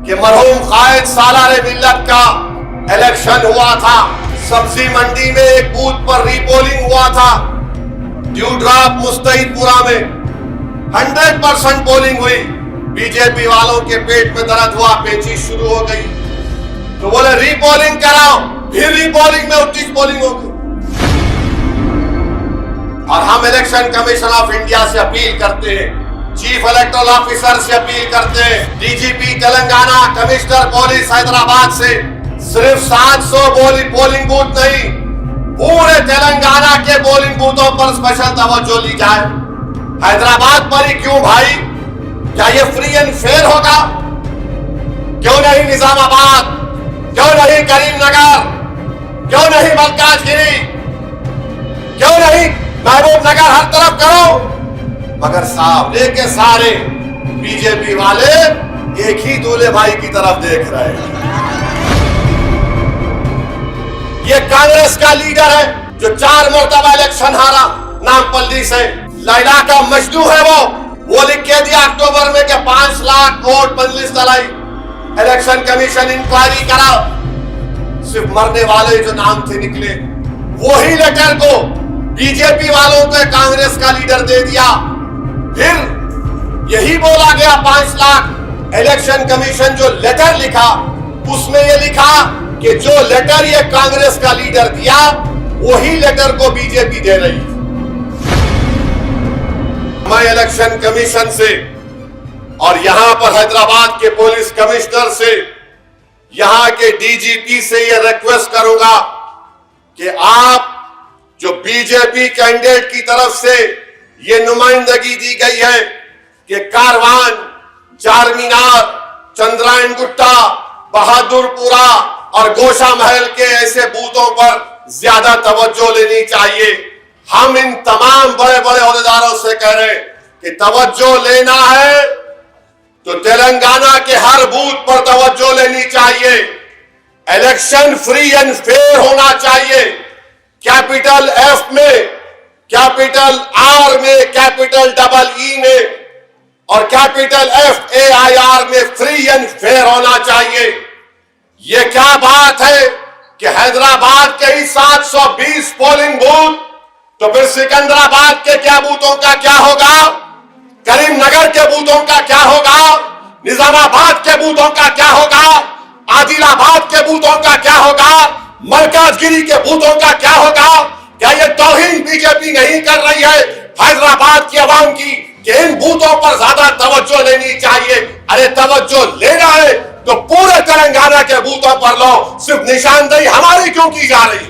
कि मरहूम कायद सालार मिल्लत का इलेक्शन हुआ था। सब्जी मंडी में एक बूथ पर रीपोलिंग हुआ था। ड्यूड्राप मुस्तईदपुरा में 100% पोलिंग हुई। बीजेपी वालों के पेट में दर्द हुआ, पेचिश शुरू हो गई, तो बोले रीपोलिंग कराओ। फिर रीपोलिंग में 29 पोलिंग हो गई। और हम इलेक्शन कमीशन ऑफ इंडिया से अपील करते हैं, चीफ इलेक्टोरल ऑफिसर से अपील करते हैं, DGP Telangana, commissioner police Hyderabad से सिर्फ 700 पोलिंग बूथ नहीं, पूरे तेलंगाना के पोलिंग बूथों पर स्पेशल तवज्जो ली जाए। हैदराबाद पर ही क्यों भाई? क्या ये फ्री एंड फेयर होगा? क्यों नहीं निजामाबाद, क्यों नहीं करीमनगर, क्यों नहीं मल्काजगिरी, क्यों नहीं महबूब नगर? हर तरफ करो। मगर सामने के सारे बीजेपी वाले एक ही दूल्हे भाई की तरफ देख रहे हैं। ये कांग्रेस का लीडर है जो 4 मरतबा इलेक्शन हारा नामपल्ली से। लैला का मजनू है वो लिख के दिया अक्टूबर में कि 5 लाख वोट मंजलिस दलाई, इलेक्शन कमीशन इंक्वायरी करा। सिर्फ मरने वाले जो नाम थे निकले। वही लेटर को बीजेपी वालों को कांग्रेस का लीडर दे दिया। फिर यही बोला गया 5 लाख। इलेक्शन कमीशन जो लेटर लिखा उसमें यह लिखा कि जो लेटर ये कांग्रेस का लीडर दिया वही लेटर को बीजेपी दे रही। मैं इलेक्शन कमीशन से और यहां पर हैदराबाद के पुलिस कमिश्नर से, यहां के डीजीपी से यह रिक्वेस्ट करूंगा कि आप जो बीजेपी कैंडिडेट की तरफ से ये नुमाइंदगी दी गई है कि कारवान, चारमीनार, चंद्रायन गुट्टा, बहादुरपुरा और गोशा महल के ऐसे बूथों पर ज्यादा तवज्जो लेनी चाहिए। हम इन तमाम बड़े बड़े ओहदेदारों से कह रहे हैं कि तवज्जो लेना है तो तेलंगाना के हर बूथ पर तवज्जो लेनी चाहिए। इलेक्शन फ्री एंड फेयर होना चाहिए। कैपिटल एफ में, कैपिटल आर में, कैपिटल डबल ई में और कैपिटल FAIR में फ्री एंड फेयर होना चाहिए। यह क्या बात है कि हैदराबाद के ही 720 पोलिंग बूथ, तो फिर सिकंदराबाद के क्या बूथों का क्या होगा? करीमनगर के बूथों का क्या होगा? निजामाबाद के बूथों का क्या होगा? आदिलाबाद के बूथों का क्या होगा? मल्काजगिरी के बूथों का क्या होगा? क्या ये तौहीन बीजेपी नहीं कर रही है हैदराबाद की आवाम की कि इन बूथों पर ज्यादा तवज्जो लेनी चाहिए? अरे तवज्जो लेना है तो पूरे तेलंगाना के बूथों पर लो। सिर्फ निशानदेही हमारी क्यों की जा रही?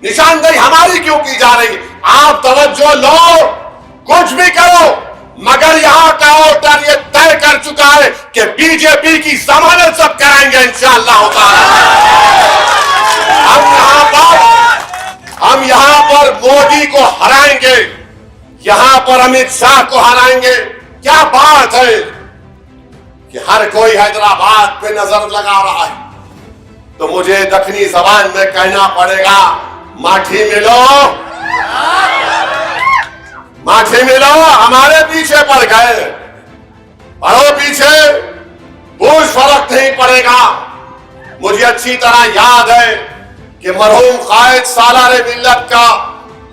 निशानदेही हमारी क्यों की जा रही? आप तवज्जो लो, कुछ भी करो, मगर यहां का वोटर ये तय कर चुका है कि बीजेपी की जमानत सब कराएंगे इंशाअल्लाह ताला। हम यहां पर मोदी को हराएंगे, यहां पर अमित शाह को हराएंगे। क्या बात है कि हर कोई हैदराबाद पे नजर लगा रहा है, तो मुझे दक्षिणी जबान में कहना पड़ेगा, माठी मिलो, माठी मिलो। हमारे पीछे पड़ गए, पढ़ो पीछे, कुछ फर्क नहीं पड़ेगा। मुझे अच्छी तरह याद है कि मरहूम कायद सालार मिल्लत का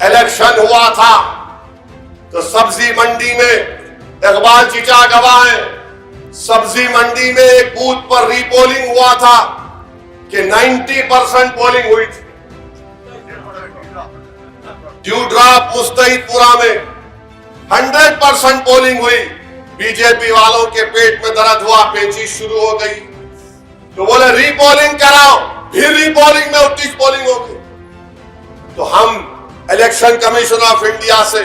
इलेक्शन हुआ था, तो सब्जी मंडी में इकबाल चीचा गवाह है, सब्जी मंडी में एक बूथ पर रीपोलिंग हुआ था कि 90% पोलिंग हुई थी। ड्यूड्राप मुस्तईदपुरा में 100% पोलिंग हुई। बीजेपी वालों के पेट में दर्द हुआ, पेचिश शुरू हो गई, तो बोले रीपोलिंग कराओ। फिर रीपोलिंग में 29 पोलिंग हो गई। तो हम इलेक्शन कमीशन ऑफ इंडिया से,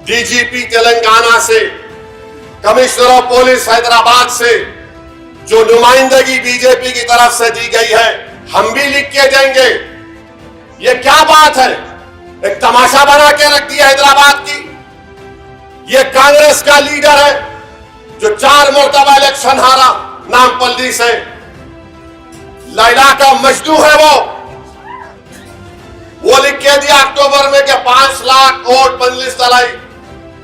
डीजीपी तेलंगाना से, कमिश्नर ऑफ पुलिस हैदराबाद से जो नुमाइंदगी बीजेपी की तरफ से दी गई है, हम भी लिख के देंगे। ये क्या बात है? एक तमाशा बना के रख दिया हैदराबाद की। ये कांग्रेस का लीडर है जो 4 मरतबा इलेक्शन हारा नामपल्ली से। लैला का मजनू है वो लिख के दिया अक्टूबर में कि 5 लाख वोट मंजलिस दलाई,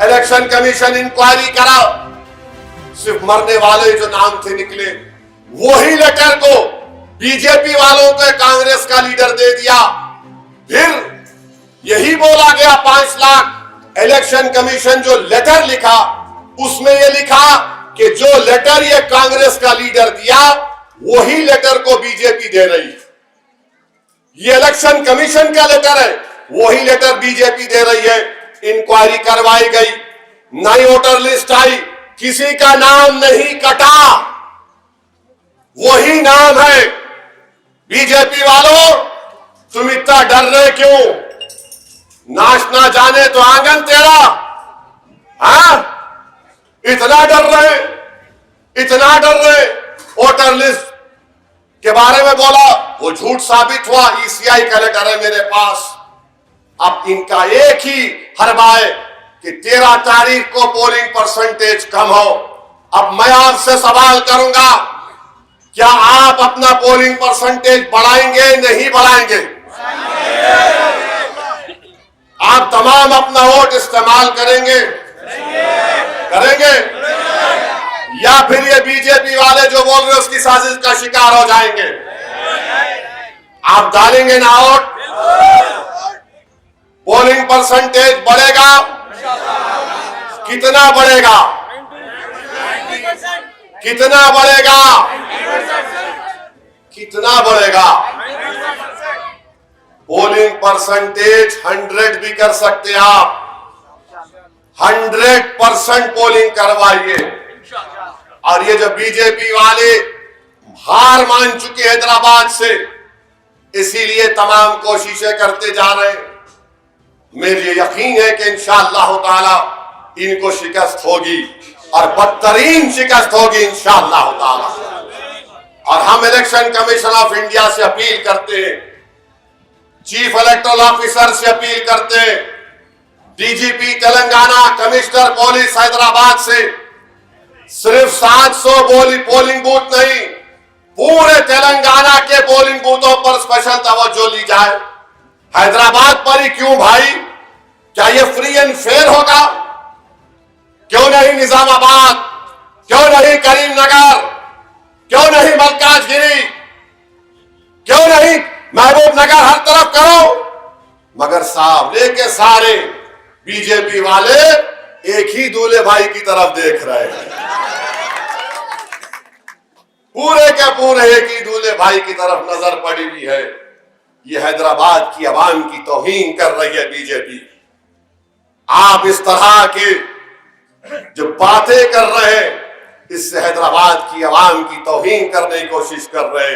इलेक्शन कमीशन इंक्वायरी करा। सिर्फ मरने वाले जो नाम थे निकले। वही लेटर को बीजेपी वालों को कांग्रेस का लीडर दे दिया। फिर यही बोला गया 5 लाख। इलेक्शन कमीशन जो लेटर लिखा उसमें यह लिखा कि जो लेटर ये कांग्रेस का लीडर दिया वही लेटर को बीजेपी दे रही है। ये इलेक्शन कमीशन का लेटर है, वही लेटर बीजेपी दे रही है। इंक्वायरी करवाई गई, नई वोटर लिस्ट आई, किसी का नाम नहीं कटा, वही नाम है। बीजेपी वालों, तुम इतना डर रहे क्यों? नाच ना जाने तो आंगन तेरा। हाँ, इतना डर रहे, इतना डर रहे। वोटर लिस्ट के बारे में बोला, वो झूठ साबित हुआ। ईसीआई का लेटर है मेरे पास। अब इनका एक ही हरबा है कि 13 तारीख को पोलिंग परसेंटेज कम हो। अब मैं आपसे सवाल करूंगा, क्या आप अपना पोलिंग परसेंटेज बढ़ाएंगे नहीं बढ़ाएंगे? आप तमाम अपना वोट इस्तेमाल करेंगे? करेंगे? या फिर ये बीजेपी वाले जो बोल रहे हैं उसकी साजिश का शिकार हो जाएंगे? आप डालेंगे ना वोट? पोलिंग परसेंटेज बढ़ेगा? कितना बढ़ेगा? कितना बढ़ेगा? कितना बढ़ेगा? पोलिंग परसेंटेज 100 भी कर सकते हैं आप। 100% पोलिंग करवाइए। और ये जो बीजेपी वाले हार मान चुके हैदराबाद से, इसीलिए तमाम कोशिशें करते जा रहे हैं। मुझे यकीन है कि इंशाअल्लाह ताला इनको शिकस्त होगी और बदतरीन शिकस्त होगी इंशाअल्लाह ताला। और हम इलेक्शन कमीशन ऑफ इंडिया से अपील करते हैं, चीफ इलेक्टोरल ऑफिसर से अपील करते हैं, DGP Telangana, commissioner police Hyderabad से, सिर्फ 700 पोलिंग बूथ नहीं, पूरे तेलंगाना के पोलिंग बूथों पर स्पेशल तवज्जो ली जाए। हैदराबाद पर ही क्यों भाई? क्या ये फ्री एंड फेयर होगा? क्यों नहीं निजामाबाद? क्यों नहीं करीमनगर? क्यों नहीं मल्काजगिरी? क्यों नहीं महबूब नगर? हर तरफ करो। मगर सामने के सारे बीजेपी वाले एक ही दूल्हे भाई की तरफ देख रहे हैं। पूरे के पूरे एक ही दूल्हे भाई की तरफ नजर पड़ी हुई है। ये हैदराबाद की आवाम की तौहीन कर रही है बीजेपी। आप इस तरह के जो बातें कर रहे हैं, इससे हैदराबाद की आवाम की तौहीन करने की कोशिश कर रहे हैं।